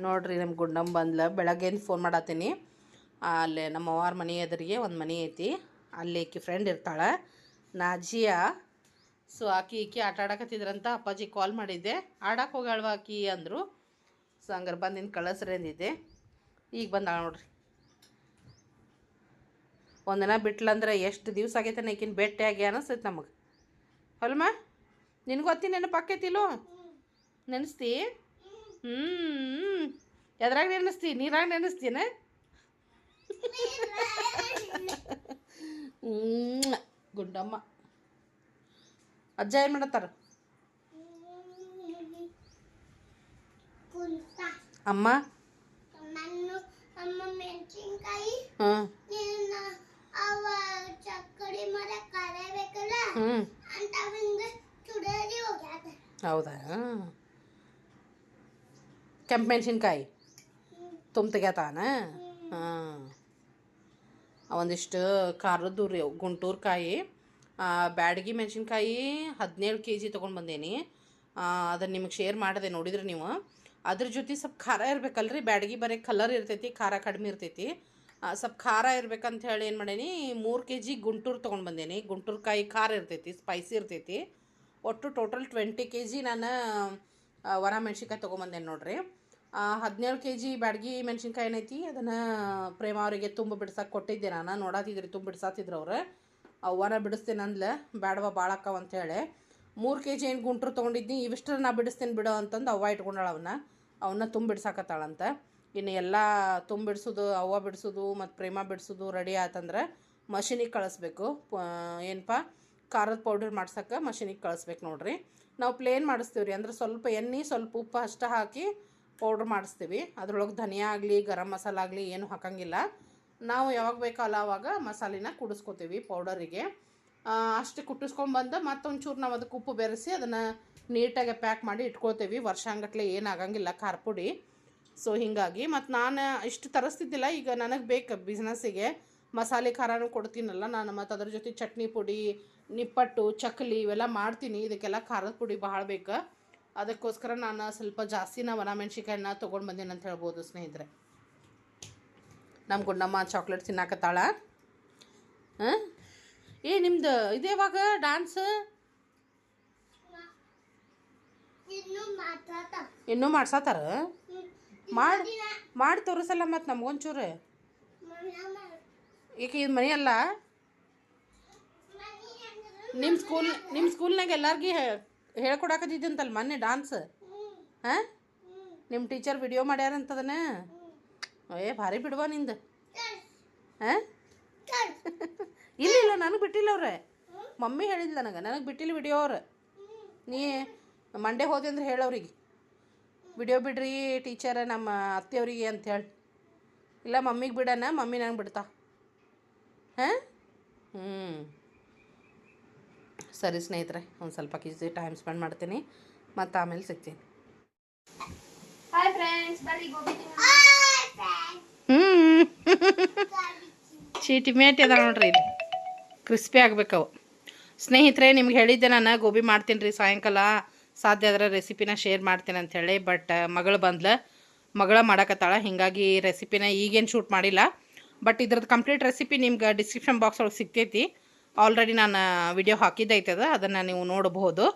ನೋಡ್ರಿ ನಮ್ಮ ಗುಂಡಮ್ಮ ಬಂದ್ಲ. ಬೆಳಗ್ಗೆಯಿಂದ ಫೋನ್ ಮಾಡತ್ತೀನಿ. ಅಲ್ಲೇ ನಮ್ಮ ಅವ್ವಾರ ಮನೆ ಎದುರಿಗೆ ಒಂದು ಮನೆ ಐತಿ, ಅಲ್ಲಿ ಆಕಿ ಫ್ರೆಂಡ್ ಇರ್ತಾಳೆ ನಾಜಿಯಾ. ಸೊ ಆಕಿ ಆಟ ಆಡಕತ್ತಿದ್ರಂತ. ಅಪ್ಪಾಜಿ ಕಾಲ್ ಮಾಡಿದ್ದೆ, ಆಡಕ್ಕೆ ಹೋಗಾಳ್ವ ಆಕಿ ಅಂದರು. ಸೊ ಹಂಗಾರೆ ಬಂದಿನ ಕಳಿಸ್ರಿ ಅಂದಿದ್ದೆ. ಈಗ ಬಂದಾಳ ನೋಡ್ರಿ. ಒಂದಿನ ಬಿಟ್ಲಂದ್ರೆ ಎಷ್ಟು ದಿವ್ಸ ಆಗೈತೆ ಆಕಿನ ಭೇಟಿಯಾಗಿ ಅನಿಸ್ತೈತೆ ನಮಗೆ. ಹೊಲ್ಮ ನಿನಗೆ ಗೊತ್ತಿ ನೆನಪು ಆಕೈತಿಲ್ಲೋ? ನೆನೆಸ್ತಿ? ಎದ್ರಾಗ ನೆನೆಸ್ತಿ? ನೀರಾಗ ನೆನೆಸ್ತೀನ? ಗುಂಡಮ್ಮ. ಅಜ್ಜ ಏನು ಮಾಡತ್ತಾರ? ಅಮ್ಮ ಹಾಂ ಹೌದಾ? ಕೆಂಪು ಮೆಣಸಿನ್ಕಾಯಿ ತೆಗ್ಯಾತಾನ? ಹಾಂ ಒಂದಿಷ್ಟು ಖಾರದ್ದು ರೀ ಗುಂಟೂರು ಕಾಯಿ. ಬ್ಯಾಡಗಿ ಮೆಣಸಿನ್ಕಾಯಿ 17 kg ತೊಗೊಂಡು ಬಂದೇನಿ. ಅದನ್ನು ನಿಮಗೆ ಶೇರ್ ಮಾಡಿದೆ, ನೋಡಿದ್ರೆ ನೀವು. ಅದ್ರ ಜೊತೆ ಸ್ವಲ್ಪ ಖಾರ ಇರ್ಬೇಕಲ್ರಿ. ಬ್ಯಾಡಗಿ ಬರೀ ಕಲರ್ ಇರ್ತೈತಿ, ಖಾರ ಕಡಿಮೆ ಇರ್ತೈತಿ. ಸ್ವಲ್ಪ ಖಾರ ಇರ್ಬೇಕಂತ ಹೇಳಿ ಏನು ಮಾಡೀನಿ, 3 kg ಗುಂಟೂರು ತೊಗೊಂಡು ಬಂದೇನಿ. ಗುಂಟೂರು ಕಾಯಿ ಖಾರ ಇರ್ತೈತಿ, ಸ್ಪೈಸಿ ಇರ್ತೈತಿ. ಒಟ್ಟು ಟೋಟಲ್ 20 kg ನಾನು ಒಣ ಮೆಣ್ಸಿನ್ಕಾಯಿ ತೊಗೊಂಬಂದೇನೆ ನೋಡ್ರಿ. 17 kg ಬ್ಯಾಡಗಿ ಮೆಣಸಿನ್ಕಾಯಿ ಏನೈತಿ ಅದನ್ನು ಪ್ರೇಮ ಅವರಿಗೆ ತುಂಬ ಬಿಡ್ಸಕ್ಕೆ ಕೊಟ್ಟಿದ್ದೆ ನಾನು. ನೋಡಾತಿದ್ರಿ ತುಂಬ ಬಿಡ್ಸಾತಿದ್ರು ಅವ್ರು. ಅವನ ಬಿಡಿಸ್ತೇನೆ ಅಂದ್ಲೆ, ಬ್ಯಾಡವ ಭಾಳ ಅಕ್ಕವ ಅಂತೇಳಿ 3 kg ಏನು ಗುಂಟೂರು ತೊಗೊಂಡಿದ್ನಿ. ಇವಿಷ್ಟರ ನಾ ಬಿಡಿಸ್ತೇನೆ ಬಿಡೋ ಅಂತಂದು ಅವ್ವ ಇಟ್ಕೊಂಡಾಳ. ಅವನ್ನ ತುಂಬ ಬಿಡ್ಸಾಕತ್ತಾಳಂತ. ಇನ್ನು ಎಲ್ಲ ತುಂಬ ಬಿಡಿಸೋದು, ಅವ್ವ ಬಿಡಿಸೋದು ಮತ್ತು ಪ್ರೇಮ ಬಿಡಿಸೋದು ರೆಡಿ ಆತಂದ್ರೆ ಮಷಿನಿಗೆ ಕಳಿಸ್ಬೇಕು. ಏನಪ್ಪ ಖಾರದ ಪೌಡರ್ ಮಾಡ್ಸೋಕೆ ಮಷಿನಿಗೆ ಕಳಿಸ್ಬೇಕು ನೋಡ್ರಿ. ನಾವು ಪ್ಲೇನ್ ಮಾಡಿಸ್ತೀವಿ ರೀ, ಅಂದ್ರೆ ಸ್ವಲ್ಪ ಎಣ್ಣೆ ಸ್ವಲ್ಪ ಉಪ್ಪು ಅಷ್ಟು ಹಾಕಿ ಪೌಡ್ರ್ ಮಾಡಿಸ್ತೀವಿ. ಅದ್ರೊಳಗೆ ಧನಿಯಾ ಆಗಲಿ ಗರಂ ಮಸಾಲ ಆಗಲಿ ಏನು ಹಾಕೋಂಗಿಲ್ಲ. ನಾವು ಯಾವಾಗ ಬೇಕಲ್ಲ ಆವಾಗ ಮಸಾಲಿನ ಕುಡಿಸ್ಕೋತೀವಿ ಪೌಡರಿಗೆ. ಅಷ್ಟು ಕುಟ್ಟಿಸ್ಕೊಂಡ್ಬಂದು ಮತ್ತೊಂಚೂರು ನಾವು ಅದಕ್ಕೆ ಉಪ್ಪು ಬೆರೆಸಿ ಅದನ್ನು ನೀಟಾಗಿ ಪ್ಯಾಕ್ ಮಾಡಿ ಇಟ್ಕೊಳ್ತೀವಿ. ವರ್ಷಾಂಗಟ್ಲೆ ಏನಾಗಂಗಿಲ್ಲ ಖಾರ ಪುಡಿ. ಸೊ ಹೀಗಾಗಿ ಮತ್ತು ನಾನು ಇಷ್ಟು ತರಿಸ್ತಿದ್ದಿಲ್ಲ. ಈಗ ನನಗೆ ಬೇಕು ಬಿಸ್ನೆಸ್ಸಿಗೆ ಮಸಾಲೆ ಖಾರನೂ ಕೊಡ್ತೀನಲ್ಲ ನಾನು. ಮತ್ತು ಅದ್ರ ಜೊತೆ ಚಟ್ನಿ ಪುಡಿ, ನಿಪ್ಪಟ್ಟು, ಚಕ್ಕಲಿ ಇವೆಲ್ಲ ಮಾಡ್ತೀನಿ. ಇದಕ್ಕೆಲ್ಲ ಖಾರದ ಪುಡಿ ಭಾಳ ಬೇಕು. ಅದಕ್ಕೋಸ್ಕರ ನಾನು ಸ್ವಲ್ಪ ಜಾಸ್ತಿನ ಒಣ ಮೆಣ್ಸಿನ್ಕಾಯಿನ ತೊಗೊಂಡು ಬಂದೇನೆ ಅಂತ ಹೇಳ್ಬೋದು ಸ್ನೇಹಿತರೆ. ನಮ್ಮ ಗುಂಡಮ್ಮ ಚಾಕ್ಲೇಟ್ ತಿನ್ನಾಕತ್ತಾಳ. ಹಾಂ ನಿಮ್ದು ಇದೇವಾಗ ಡ್ಯಾನ್ಸ್ ಇನ್ನೂ ಮಾಡ್ಸತ್ತಾರ? ಮಾಡಿ ತೋರಿಸಲ್ಲ ಮತ್ತು ನಮಗೊಂಚೂರು. ಈಗ ಇದು ಮನೆ ಅಲ್ಲ ನಿಮ್ಮ ಸ್ಕೂಲ್ನಾಗ ಎಲ್ಲಾರ್ಗಿ ಹೇಳ್ಕೊಡಾಕತ್ತಿದ್ದಂತಲ್ಲ ಮೊನ್ನೆ ಡ್ಯಾನ್ಸ್. ಹಾಂ ನಿಮ್ಮ ಟೀಚರ್ ವಿಡಿಯೋ ಮಾಡ್ಯಾರಂತದನ್ನ. ಭಾರಿ ಬಿಡುವ ನಿಂದು. ಹಾಂ ಇಲ್ಲ ನನಗೆ ಬಿಟ್ಟಿಲ್ಲ ಅವ್ರೆ. ಮಮ್ಮಿ ಹೇಳಿದ್ಲ ನನಗೆ ಬಿಟ್ಟಿಲ್ಲ ವಿಡಿಯೋ ಅವ್ರು. ನೀ ಮಂಡೇ ಹೋದೆ ಅಂದ್ರೆ ಹೇಳೋರಿಗೆ ವಿಡಿಯೋ ಬಿಡ್ರಿ ಟೀಚರ್ ನಮ್ಮ ಅತ್ತೆಯವ್ರಿಗೆ ಅಂಥೇಳಿ. ಇಲ್ಲ ಮಮ್ಮಿಗೆ ಬಿಡೋಣ, ಮಮ್ಮಿ ನಂಗೆ ಬಿಡ್ತಾ. ಹಾಂ ಸರಿ ಸ್ನೇಹಿತರೆ, ಒಂದು ಸ್ವಲ್ಪ ಕಿಸಿ ಟೈಮ್ ಸ್ಪೆಂಡ್ ಮಾಡ್ತೀನಿ, ಮತ್ತು ಆಮೇಲೆ ಸಿಗ್ತೀನಿ. ಚೀಟಿ ಮೇಟಿ ಅದ ನೋಡ್ರಿ, ಇದು ಕ್ರಿಸ್ಪಿ ಆಗ್ಬೇಕವು. ಸ್ನೇಹಿತರೆ ನಿಮ್ಗೆ ಹೇಳಿದ್ದೆ ನಾನು ಗೋಬಿ ಮಾಡ್ತೀನಿ ರೀ ಸಾಯಂಕಾಲ, ಸಾಧ್ಯ ಆದ್ರೆ ರೆಸಿಪಿನ ಶೇರ್ ಮಾಡ್ತೀನಿ ಅಂಥೇಳಿ. ಬಟ್ ಮಗಳು ಮಗಳ ಮಾಡಕತ್ತಾಳ, ಹೀಗಾಗಿ ರೆಸಿಪಿನ ಈಗೇನು ಶೂಟ್ ಮಾಡಿಲ್ಲ. ಬಟ್ ಇದ್ರದ್ದು ಕಂಪ್ಲೀಟ್ ರೆಸಿಪಿ ನಿಮ್ಗೆ ಡಿಸ್ಕ್ರಿಪ್ಷನ್ ಬಾಕ್ಸ್ ಒಳಗೆ ಸಿಗ್ತೈತಿ. ಆಲ್ರೆಡಿ ನಾನು ವಿಡಿಯೋ ಹಾಕಿದ್ದೈತದ, ಅದನ್ನು ನೀವು ನೋಡಬಹುದು.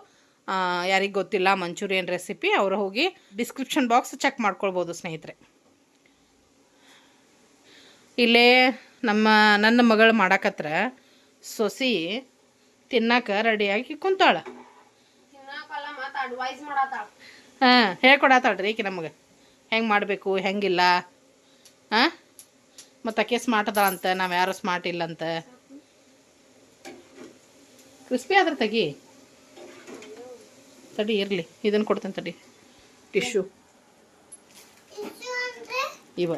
ಯಾರಿಗೆ ಗೊತ್ತಿಲ್ಲ ಮಂಚೂರಿಯನ್ ರೆಸಿಪಿ ಅವರು ಹೋಗಿ ಡಿಸ್ಕ್ರಿಪ್ಷನ್ ಬಾಕ್ಸ್ ಚೆಕ್ ಮಾಡ್ಕೊಳ್ಬೋದು ಸ್ನೇಹಿತರೆ. ಇಲ್ಲೇ ನನ್ನ ಮಗಳು ಮಾಡಾಕತ್ರ ಸೊಸಿ ತಿನ್ನಾಕ ರೆಡಿಯಾಗಿ ಕುಂತಾಳ. ಹಾಂ, ಹೇಳ್ಕೊಡತ್ತಾಳ್ರಿ ಈಕೆ ನಮಗೆ ಹೆಂಗೆ ಮಾಡಬೇಕು ಹೆಂಗಿಲ್ಲ. ಹಾಂ, ಮತ್ತು ಆಕೆ ಸ್ಮಾರ್ಟ್ ಅದ ಅಂತ, ನಾವು ಯಾರು ಸ್ಮಾರ್ಟ್ ಇಲ್ಲ ಅಂತ. ಕ್ರಿಸ್ಪಿ ಆದ್ರೆ ತೆಗಿ, ತಡಿ ಇರಲಿ, ಇದನ್ನು ಕೊಡ್ತೇನೆ ತಡಿ. ಟಿಶ್ಯೂ ಇವ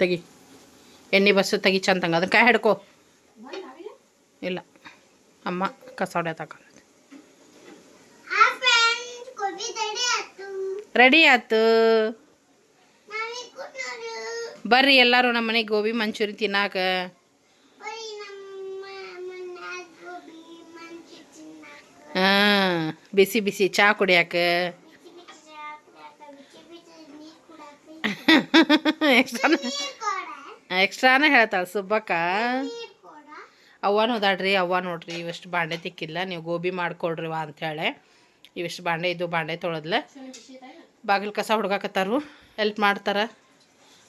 ತೆಗಿ, ಎಣ್ಣೆ ಬಸ್ ತೆಗಿ ಚಂದಂಗ. ಅದನ್ನ ಕಾಯಿ ಹಿಡ್ಕೊ. ಇಲ್ಲ ಅಮ್ಮ ಕಸ ಹೊಡ್ಯಾತಾಕ. ರೆಡಿ ಆಯ್ತು, ಬರ್ರಿ ಎಲ್ಲರೂ ನಮ್ಮ ಮನೆಗೆ ಗೋಬಿ ಮಂಚೂರಿ ತಿನ್ನಾಕ. ಹಾಂ, ಬಿಸಿ ಬಿಸಿ ಚಾ ಕುಡಿಯಾಕ. ಎಕ್ಸ್ಟ್ರಾನ ಹೇಳ್ತಾಳೆ ಸುಬ್ಬಕ್ಕ. ಅವ್ವನೂ ಹೋದಾಡ್ರಿ, ಅವ್ವ ನೋಡ್ರಿ ಇವೆಷ್ಟು ಬಾಂಡೆ ತಿಕ್ಕಿಲ್ಲ, ನೀವು ಗೋಬಿ ಮಾಡ್ಕೊಳ್ರಿ ವಾ ಅಂಥೇಳೆ. ಇವೆಷ್ಟು ಬಾಂಡೆ ಇದ್ದು ಬಾಂಡೆ ತೊಳೆದ್ಲ. ಬಾಗಿಲು ಕಸ ಹುಡ್ಗಾಕತ್ತಾರು, ಹೆಲ್ಪ್ ಮಾಡ್ತಾರೆ.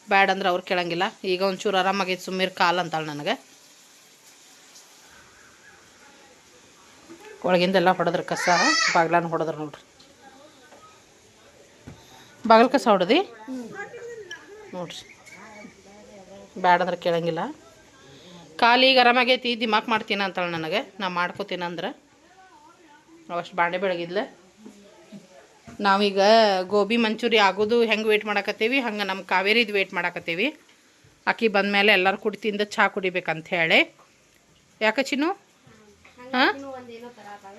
ಬ್ಯಾಡ ಅಂದ್ರೆ ಅವ್ರು ಕೇಳಂಗಿಲ್ಲ. ಈಗ ಒಂಚೂರು ಆರಾಮಾಗೈತೆ ಸುಮ್ಮೀರ್ ಕಾಲು ಅಂತಾಳೆ ನನಗೆ. ಒಳಗಿಂದೆಲ್ಲ ಹೊಡೆದ್ರೆ ಕಸ, ಬಾಗ್ಲಾನ ಹೊಡೆದ್ರೆ ನೋಡ್ರಿ. ಬಾಗಿಲು ಕಸ ಹೊಡೆದು ನೋಡ್ರಿ, ಬ್ಯಾಡ ಅಂದ್ರೆ ಕೇಳಂಗಿಲ್ಲ. ಕಾಲಿಗೆ ಆರಾಮಾಗೈತಿ, ದಿಮಾಕ್ ಮಾಡ್ತೀನಿ ಅಂತಾಳೆ ನನಗೆ. ನಾ ಮಾಡ್ಕೋತೀನಿ ಅಂದ್ರೆ ಅವಷ್ಟು ಬಾಂಡೆ ಬೆಳಗಿದ್ಲೆ. ನಾವೀಗ ಗೋಬಿ ಮಂಚೂರಿ ಆಗೋದು ಹೆಂಗೆ ವೇಟ್ ಮಾಡಾಕತ್ತೀವಿ, ಹಂಗೆ ನಮ್ಮ ಕಾವೇರಿದು ವೇಟ್ ಮಾಡಾಕತ್ತೀವಿ. ಆಕಿ ಬಂದಮೇಲೆ ಎಲ್ಲರೂ ಕುಡಿತಿಂದ ಚಹಾ ಕುಡಿಬೇಕಂತ ಹೇಳಿ. ಯಾಕೆ ಚಿನ್ನು? ಹಾಂ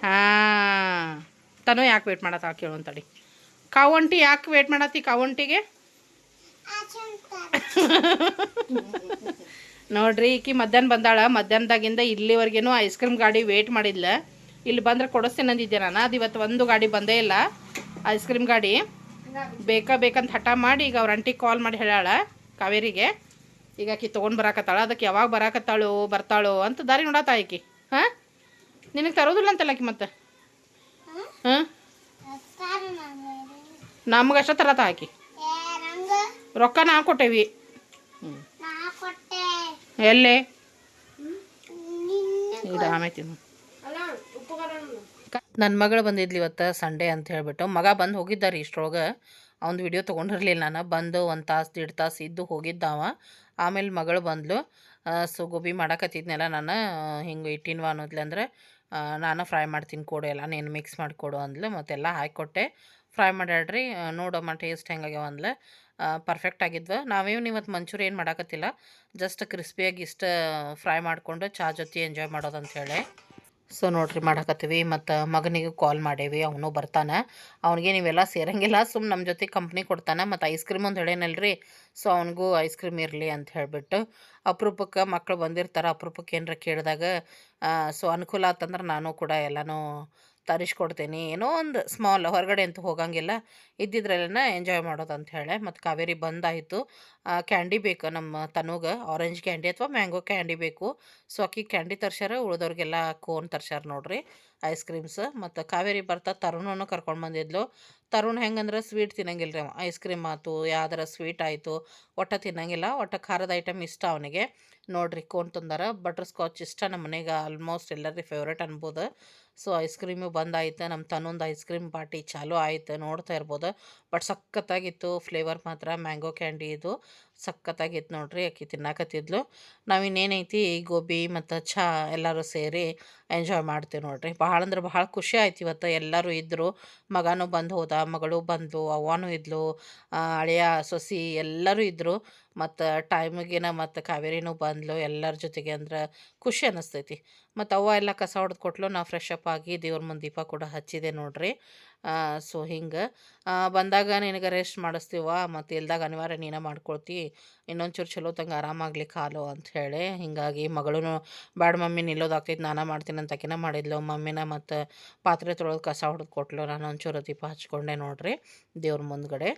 ಹಾಂ, ತನು ಯಾಕೆ ವೇಟ್ ಮಾಡತ್ತ ಕೇಳೋಂತಡಿ. ಕಾವಂಟಿ ಯಾಕೆ ವೇಟ್ ಮಾಡತ್ತಿ? ಕಾವಂಟಿಗೆ ನೋಡ್ರಿ, ಈಕಿ ಮಧ್ಯಾಹ್ನ ಬಂದಾಳ. ಮಧ್ಯಾಹ್ನದಾಗಿಂದ ಇಲ್ಲಿವರೆಗೇನು ಐಸ್ ಕ್ರೀಮ್ ಗಾಡಿ ವೇಟ್ ಮಾಡಿಲ್ಲ. ಇಲ್ಲಿ ಬಂದ್ರೆ ಕೊಡಿಸ್ತೇನೆ ಅಂದಿದ್ದೆ ನಾನು. ಅದು ಇವತ್ತು ಒಂದು ಗಾಡಿ ಬಂದೇ ಇಲ್ಲ, ಐಸ್ ಕ್ರೀಮ್ ಗಾಡಿ. ಬೇಕಂತ ಹಠ ಮಾಡಿ ಈಗ ಅವ್ರ ಅಂಟಿಗೆ ಕಾಲ್ ಮಾಡಿ ಹೇಳಾಳ ಕಾವೇರಿಗೆ. ಈಗ ಆಕಿ ತೊಗೊಂಡು ಬರಾಕತ್ತಾಳ. ಅದಕ್ಕೆ ಯಾವಾಗ ಬರ್ತಾಳೋ ಅಂತ ದಾರಿ ನೋಡತ್ತ ಆಕಿ. ಹಾಂ, ನಿನಗೆ ತರೋದಿಲ್ಲ ಅಂತಲ್ಲ ಆಕಿ ಮತ್ತೆ. ಹಾಂ, ನಮಗಷ್ಟ ತರತ್ತ ಆಕಿ. ರೊಕ್ಕ ನಾ ಕೊಟ್ಟೇವಿ. ಎಲ್ಲೇ ಇದು ಆಮೇಲೆ ನನ್ನ ಮಗಳು ಬಂದಿದ್ಲಿ ಇವತ್ತು ಸಂಡೇ ಅಂತ ಹೇಳ್ಬಿಟ್ಟು. ಮಗ ಬಂದು ಹೋಗಿದ್ದಾರೆ ಇಷ್ಟರೊಳಗೆ. ಅವ್ನು ವಿಡಿಯೋ ತೊಗೊಂಡಿರಲಿಲ್ಲ ನಾನು. ಬಂದು 1 ತಾಸು 1.5 ತಾಸು ಇದ್ದು ಹೋಗಿದ್ದಾವ. ಆಮೇಲೆ ಮಗಳು ಬಂದಳು. ಸೊ ಗೋಬಿ ಮಾಡಾಕತ್ತಿದ್ನೆಲ್ಲ ನಾನು. ಹಿಂಗೆ ಇಟ್ಟಿನ್ವ ಅನ್ನೋದ್ಲೆ ಅಂದರೆ ನಾನು ಫ್ರೈ ಮಾಡ್ತೀನಿ ಕೊಡು, ಎಲ್ಲ ನೀನು ಮಿಕ್ಸ್ ಮಾಡಿಕೊಡು ಅಂದ್ಲು. ಮತ್ತೆಲ್ಲ ಹಾಕಿಕೊಟ್ಟೆ. ಫ್ರೈ ಮಾಡ್ಯಾಡ್ರಿ, ನೋಡಮ್ಮ ಟೇಸ್ಟ್ ಹೆಂಗಾಗ್ಯಾವ ಅಂದ್ಲೆ. ಪರ್ಫೆಕ್ಟ್ ಆಗಿದ್ವು. ನಾವೇನು ಇವತ್ತು ಮಂಚೂರಿ ಏನು ಮಾಡಾಕತ್ತಿಲ್ಲ, ಜಸ್ಟ್ ಕ್ರಿಸ್ಪಿಯಾಗಿ ಇಷ್ಟು ಫ್ರೈ ಮಾಡಿಕೊಂಡು ಚಹಾ ಜೊತೆ ಎಂಜಾಯ್ ಮಾಡೋದಂತ ಹೇಳಿ. ಸೊ ನೋಡ್ರಿ ಮಾಡಾಕತ್ತೀವಿ. ಮತ್ತು ಮಗನಿಗೆ ಕಾಲ್ ಮಾಡೇವಿ, ಅವನು ಬರ್ತಾನೆ. ಅವನಿಗೆ ನೀವೆಲ್ಲ ಸೇರಂಗಿಲ್ಲ, ಸುಮ್ಮನೆ ನಮ್ಮ ಜೊತೆ ಕಂಪ್ನಿ ಕೊಡ್ತಾನೆ. ಮತ್ತು ಐಸ್ ಕ್ರೀಮ್ ಒಂದು ಹೇಳೇನಲ್ರಿ, ಸೊ ಅವನಿಗೂ ಐಸ್ ಕ್ರೀಮ್ ಇರಲಿ ಅಂತ ಹೇಳಿಬಿಟ್ಟು. ಅಪರೂಪಕ್ಕೆ ಮಕ್ಕಳು ಬಂದಿರ್ತಾರೆ, ಅಪರೂಪಕ್ಕೆ ಏನಾರ ಕೇಳಿದಾಗ ಸೊ ಅನುಕೂಲ ಆತಂದ್ರೆ ನಾನು ಕೂಡ ಎಲ್ಲನೂ ತರಿಸ್ಕೊಡ್ತೀನಿ. ಏನೋ ಒಂದು ಸ್ಮಾಲ್, ಹೊರಗಡೆ ಅಂತೂ ಹೋಗಂಗಿಲ್ಲ, ಇದ್ದಿದ್ರಲ್ಲೇ ಎಂಜಾಯ್ ಮಾಡೋದು ಅಂತ ಹೇಳಿ. ಮತ್ತು ಕಾವೇರಿ ಬಂದಾಯಿತು. ಕ್ಯಾಂಡಿ ಬೇಕು ನಮ್ಮ ತನುಗೆ, ಆರೆಂಜ್ ಕ್ಯಾಂಡಿ ಅಥವಾ ಮ್ಯಾಂಗೋ ಕ್ಯಾಂಡಿ ಬೇಕು. ಸೊ ಅಕ್ಕಿ ಕ್ಯಾಂಡಿ ತರ್ಸ್ಯಾರ, ಉಳಿದವ್ರಿಗೆಲ್ಲ ಕೋನ್ ತರ್ಸ್ಯಾರ ನೋಡ್ರಿ, ಐಸ್ ಕ್ರೀಮ್ಸ್. ಮತ್ತು ಕಾವೇರಿ ಬರ್ತಾ ತರುಣನು ಕರ್ಕೊಂಡು ಬಂದಿದ್ಲು. ತರುಣ್ ಹೆಂಗಂದ್ರೆ ಸ್ವೀಟ್ ತಿನ್ನಂಗಿಲ್ಲ ರೀ. ಐಸ್ ಕ್ರೀಮ್ ಆಯ್ತು, ಯಾವ್ದಾರ ಸ್ವೀಟ್ ಆಯಿತು, ಒಟ್ಟು ತಿನ್ನಂಗಿಲ್ಲ. ಒಟ್ಟು ಖಾರದ ಐಟಮ್ ಇಷ್ಟ ಅವನಿಗೆ. ನೋಡ್ರಿ ಕೋನ್ ತಂದಾರ. ಬಟರ್ ಸ್ಕಾಚ್ ಇಷ್ಟ ನಮ್ಮ ಮನೆಗೆ, ಆಲ್ಮೋಸ್ಟ್ ಎಲ್ಲರಿಗೆ ಫೇವ್ರೇಟ್ ಅನ್ಬೋದು. ಸೊ ಐಸ್ ಕ್ರೀಮು ಬಂದಾಯ್ತು. ನಮ್ಮ ತನ್ನೊಂದು ಐಸ್ ಕ್ರೀಮ್ ಪಾರ್ಟಿ ಚಾಲೂ ಆಯ್ತು, ನೋಡ್ತಾ ಇರ್ಬೋದು. ಬಟ್ ಸಖತ್ತಾಗಿತ್ತು ಫ್ಲೇವರ್ ಮಾತ್ರ. ಮ್ಯಾಂಗೋ ಕ್ಯಾಂಡಿ ಇದು ಸಖತ್ತಾಗಿತ್ತು ನೋಡ್ರಿ. ಆಕಿ ತಿನ್ನಾಕತ್ತಿದ್ಲು. ನಾವಿನ್ನೇನೈತಿ ಗೋಬಿ ಮತ್ತು ಚಹಾ ಎಲ್ಲರೂ ಸೇರಿ ಎಂಜಾಯ್ ಮಾಡ್ತೀವಿ ನೋಡ್ರಿ. ಭಾಳ ಅಂದ್ರೆ ಭಾಳ ಖುಷಿ ಆಯ್ತು ಇವತ್ತು. ಎಲ್ಲರೂ ಇದ್ದರು, ಮಗನೂ ಬಂದು ಹೋದ, ಮಗಳು ಬಂದು, ಅವ್ವನೂ ಇದ್ಲು, ಅಳಿಯ ಸೊಸಿ ಎಲ್ಲರೂ ಇದ್ದರು. ಮತ್ತು ಟೈಮಿಗೇನ ಮತ್ತು ಕಾವೇರಿನೂ ಬಂದ್ಲು ಎಲ್ಲರ ಜೊತೆಗೆ. ಅಂದ್ರೆ ಖುಷಿ ಅನ್ನಿಸ್ತೈತಿ. ಮತ್ತು ಅವ್ವ ಎಲ್ಲ ಕಸ ಹೊಡೆದು ಕೊಟ್ಲು. ನಾವು ಫ್ರೆಶ್ ಅಪ್ ಆಗಿ ದೇವ್ರ ಮುಂದೆ ದೀಪ ಕೂಡ ಹಚ್ಚಿದೆ ನೋಡ್ರಿ. ಸೊ ಹಿಂಗೆ ಬಂದಾಗ ನಿನಗೆ ರೆಸ್ಟ್ ಮಾಡಿಸ್ತೀವ ಮತ್ತು ಇಲ್ದಾಗ ಅನಿವಾರ್ಯ ನೀನೇ ಮಾಡ್ಕೊಳ್ತಿ, ಇನ್ನೊಂಚೂರು ಚಲೋ ತಂಗೆ ಆರಾಮಾಗ್ಲಿಕ್ಕೆ ಹಾಲು ಅಂತ ಹೇಳಿ. ಹಿಂಗಾಗಿ ಮಗಳೂ ಬ್ಯಾಡ ಮಮ್ಮಿ ನಿಲ್ಲೋದಾಗ್ತೈತಿ ನಾನೇ ಮಾಡ್ತೀನಿ ಅಂತ ಆಕಿನ ಮಾಡಿದ್ಲು. ಮಮ್ಮಿನ ಮತ್ತು ಪಾತ್ರೆ ತೊಳೆದು ಕಸ ಹೊಡೆದು ಕೊಟ್ಲು. ನಾನು ಒಂಚೂರು ದೀಪ ಹಚ್ಕೊಂಡೆ ನೋಡ್ರಿ ದೇವ್ರ ಮುಂದ್ಗಡೆ.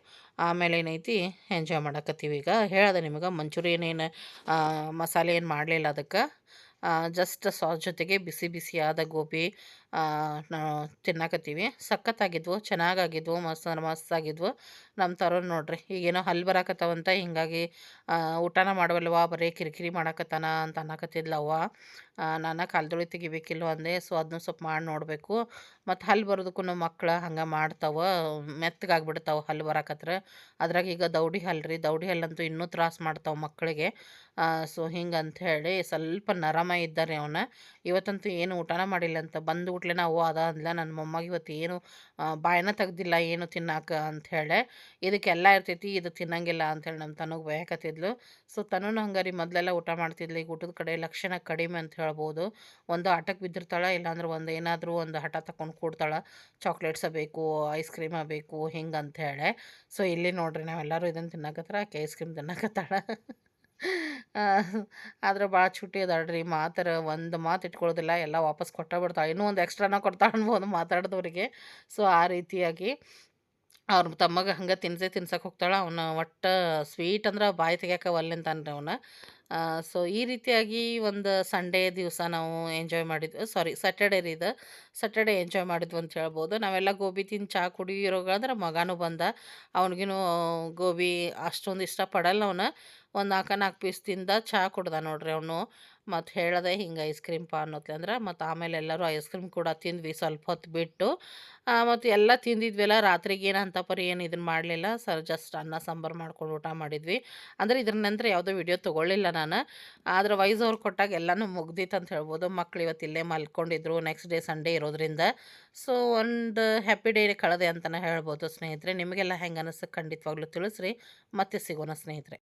ಆಮೇಲೆ ಏನೈತಿ ಎಂಜಾಯ್ ಮಾಡಕತ್ತೀವಿ. ಈಗ ಹೇಳ್ದೆ ನಿಮಗೆ ಮಂಚೂರಿಯನ್ ಏನು ಮಸಾಲೆ ಏನು ಮಾಡಲಿಲ್ಲ ಅದಕ್ಕೆ. ಜಸ್ಟ್ ಸಾಸ್ ಜೊತೆಗೆ ಬಿಸಿ ಬಿಸಿಯಾದ ಗೋಬಿ ನಾವು ತಿನ್ನಾಕತ್ತೀವಿ. ಸಖತ್ತಾಗಿದ್ವು, ಚೆನ್ನಾಗಾಗಿದ್ವು, ಮಸ್ತಾಗಿದ್ವು. ನಮ್ಮ ತರೋನ್ ನೋಡ್ರಿ ಈಗೇನೋ ಹಲ್ಲು ಬರಾಕತ್ತಾವಂತ, ಹಿಂಗಾಗಿ ಊಟನ ಮಾಡವಲ್ವ ಬರೀ ಕಿರಿಕಿರಿ ಮಾಡಾಕತ್ತಾನ ಅಂತ ಅನ್ನಕತ್ತಿದ್ಲವ್ವ. ನಾನು ಕಾಲ್ದೊಳಿ ತೆಗಿಬೇಕಿಲ್ವ ಅಂದೆ. ಸೊ ಅದನ್ನು ಸ್ವಲ್ಪ ಮಾಡಿ ನೋಡಬೇಕು. ಮತ್ತು ಹಲ್ಲು ಬರೋದಕ್ಕೂ ಮಕ್ಳು ಹಂಗೆ ಮಾಡ್ತಾವೆ, ಮೆತ್ತಗಾಗ್ಬಿಡ್ತಾವೆ ಹಲ್ಲು ಬರಾಕತ್ರ. ಅದ್ರಾಗ ಈಗ ದೌಡಿ ಹಲ್ಲು ರೀ, ದೌಡಿ ಹಲ್ಲಂತೂ ಇನ್ನೂ ತ್ರಾಸ ಮಾಡ್ತಾವೆ ಮಕ್ಕಳಿಗೆ. ಸೊ ಹಿಂಗೆ ಅಂಥೇಳಿ ಸ್ವಲ್ಪ ನರಮ ಇದ್ದಾರೆ ಅವನ. ಇವತ್ತಂತೂ ಏನು ಊಟನ ಮಾಡಿಲ್ಲ ಅಂತ ಬಂದು ಊಟ್ಲೆನ ಅವ್ವ ಅದ ಅಂದ್ಲ ನನ್ನ ಮೊಮ್ಮಗೆ ಇವತ್ತು ಏನು ಬಾಯನ್ನ ತೆಗ್ದಿಲ್ಲ ಏನು ತಿನ್ನಾಕ ಅಂಥೇಳಿ. ಇದಕ್ಕೆಲ್ಲ ಇರ್ತೈತಿ ಇದು ತಿನ್ನಂಗಿಲ್ಲ ಅಂಥೇಳಿ ನಮ್ಮ ತನಗೆ ಬೇಯಕತ್ತಿದ್ಲು. ಸೊ ತನೂ ಹಂಗಾರಿ ಮೊದಲೆಲ್ಲ ಊಟ ಮಾಡ್ತಿದ್ಲು, ಈಗ ಊಟದ ಕಡೆ ಲಕ್ಷಣ ಕಡಿಮೆ ಅಂತ ಹೇಳ್ಬೋದು. ಒಂದು ಆಟಕ್ಕೆ ಬಿದ್ದಿರ್ತಾಳೆ, ಇಲ್ಲಾಂದ್ರೆ ಒಂದು ಏನಾದರೂ ಒಂದು ಹಠ ತಗೊಂಡು ಕೂಡ್ತಾಳೆ, ಚಾಕ್ಲೇಟ್ಸ ಬೇಕು, ಐಸ್ ಕ್ರೀಮ ಬೇಕು ಹಿಂಗೆ ಅಂಥೇಳಿ. ಸೊ ಇಲ್ಲಿ ನೋಡ್ರಿ ನಾವೆಲ್ಲರೂ ಇದನ್ನು ತಿನ್ನಕತ್ರ ಆಕೆ ಐಸ್ ಕ್ರೀಮ್ ತಿನ್ನಕತ್ತಾಳ. ಆದ್ರೆ ಭಾಳ ಚುಟ್ಟಿ ಅದಾಳ್ರಿ, ಮಾತರ ಒಂದು ಮಾತು ಇಟ್ಕೊಳ್ಳೋದಿಲ್ಲ, ಎಲ್ಲ ವಾಪಸ್ ಕೊಟ್ಟ ಬಿಡ್ತಾಳೆ. ಇನ್ನೂ ಒಂದು ಎಕ್ಸ್ಟ್ರಾನ ಕೊಡ್ತಾಳೆ ಅನ್ಬೋದು ಮಾತಾಡಿದವ್ರಿಗೆ. ಸೊ ಆ ರೀತಿಯಾಗಿ ಅವ್ರ ತಮ್ಮಗೆ ಹಂಗೆ ತಿನ್ಸಕ್ಕೆ ಹೋಗ್ತಾಳೆ. ಅವನು ಒಟ್ಟು ಸ್ವೀಟ್ ಅಂದ್ರೆ ಬಾಯಿ ತೆಗ್ಯಾಕ ಒಲ್ಲೆ ಅಂತಾನ್ರಿ ಅವನು. ಸೊ ಈ ರೀತಿಯಾಗಿ ಒಂದು ಸಂಡೇ ದಿವಸ ನಾವು ಎಂಜಾಯ್ ಮಾಡಿದ್ವಿ. ಸಾರಿ ಸ್ಯಾಟರ್ಡೇ ರೀ ಇದು. ಸ್ಯಾಟರ್ಡೇ ಎಂಜಾಯ್ ಮಾಡಿದ್ವಿ ಅಂತ ಹೇಳ್ಬೋದು. ನಾವೆಲ್ಲ ಗೋಬಿ ತಿಂದು ಚಹಾ ಕುಡಿಯೋಗಾದ್ರೆ ಮಗನೂ ಬಂದ. ಅವ್ನಿಗೂ ಗೋಬಿ ಅಷ್ಟೊಂದು ಇಷ್ಟಪಡಲ್ಲ ಅವನು. ಒಂದು 4 ಪೀಸ್ ತಿಂದ, ಚಹಾ ಕುಡ್ದ ನೋಡ್ರಿ ಅವನು. ಮತ್ತು ಹೇಳಿದೆ ಹಿಂಗೆ ಐಸ್ ಕ್ರೀಮ್ ಪಾ ಅನ್ನೋತ್ಲೆ ಅಂದ್ರೆ. ಮತ್ತು ಆಮೇಲೆ ಎಲ್ಲರೂ ಐಸ್ ಕ್ರೀಮ್ ಕೂಡ ತಿಂದ್ವಿ ಸ್ವಲ್ಪ ಹೊತ್ತು ಬಿಟ್ಟು. ಮತ್ತು ಎಲ್ಲ ತಿಂದಿದ್ವಿಲ್ಲ, ರಾತ್ರಿಗೆ ಏನು ಅಂತ ಪರಿ ಏನು ಇದನ್ನು ಮಾಡಲಿಲ್ಲ ಸರ್, ಜಸ್ಟ್ ಅನ್ನ ಸಾಂಬಾರು ಮಾಡ್ಕೊಂಡು ಊಟ ಮಾಡಿದ್ವಿ. ಅಂದರೆ ಇದ್ರ ನಂತರ ಯಾವುದೋ ವಿಡಿಯೋ ತೊಗೊಳ್ಳಿಲ್ಲ ನಾನು. ಆದ್ರೆ ವಾಯ್ಸ್ ಅವ್ರು ಕೊಟ್ಟಾಗ ಎಲ್ಲನೂ ಮುಗ್ದಿತ್ತು ಅಂತ ಹೇಳ್ಬೋದು. ಮಕ್ಳು ಇವತ್ತು ಇಲ್ಲೇ ಮಲ್ಕೊಂಡಿದ್ರು, ನೆಕ್ಸ್ಟ್ ಡೇ ಸಂಡೇ ಇರೋದ್ರಿಂದ. ಸೊ ಒಂದು ಹ್ಯಾಪಿ ಡೇ ಕಳೆದೆ ಅಂತಲೇ ಹೇಳ್ಬೋದು ಸ್ನೇಹಿತರೆ. ನಿಮಗೆಲ್ಲ ಹೆಂಗೆ ಅನಿಸ್ತು ಖಂಡಿತವಾಗ್ಲೂ ತಿಳಿಸ್ರಿ. ಮತ್ತೆ ಸಿಗೋಣ ಸ್ನೇಹಿತರೆ.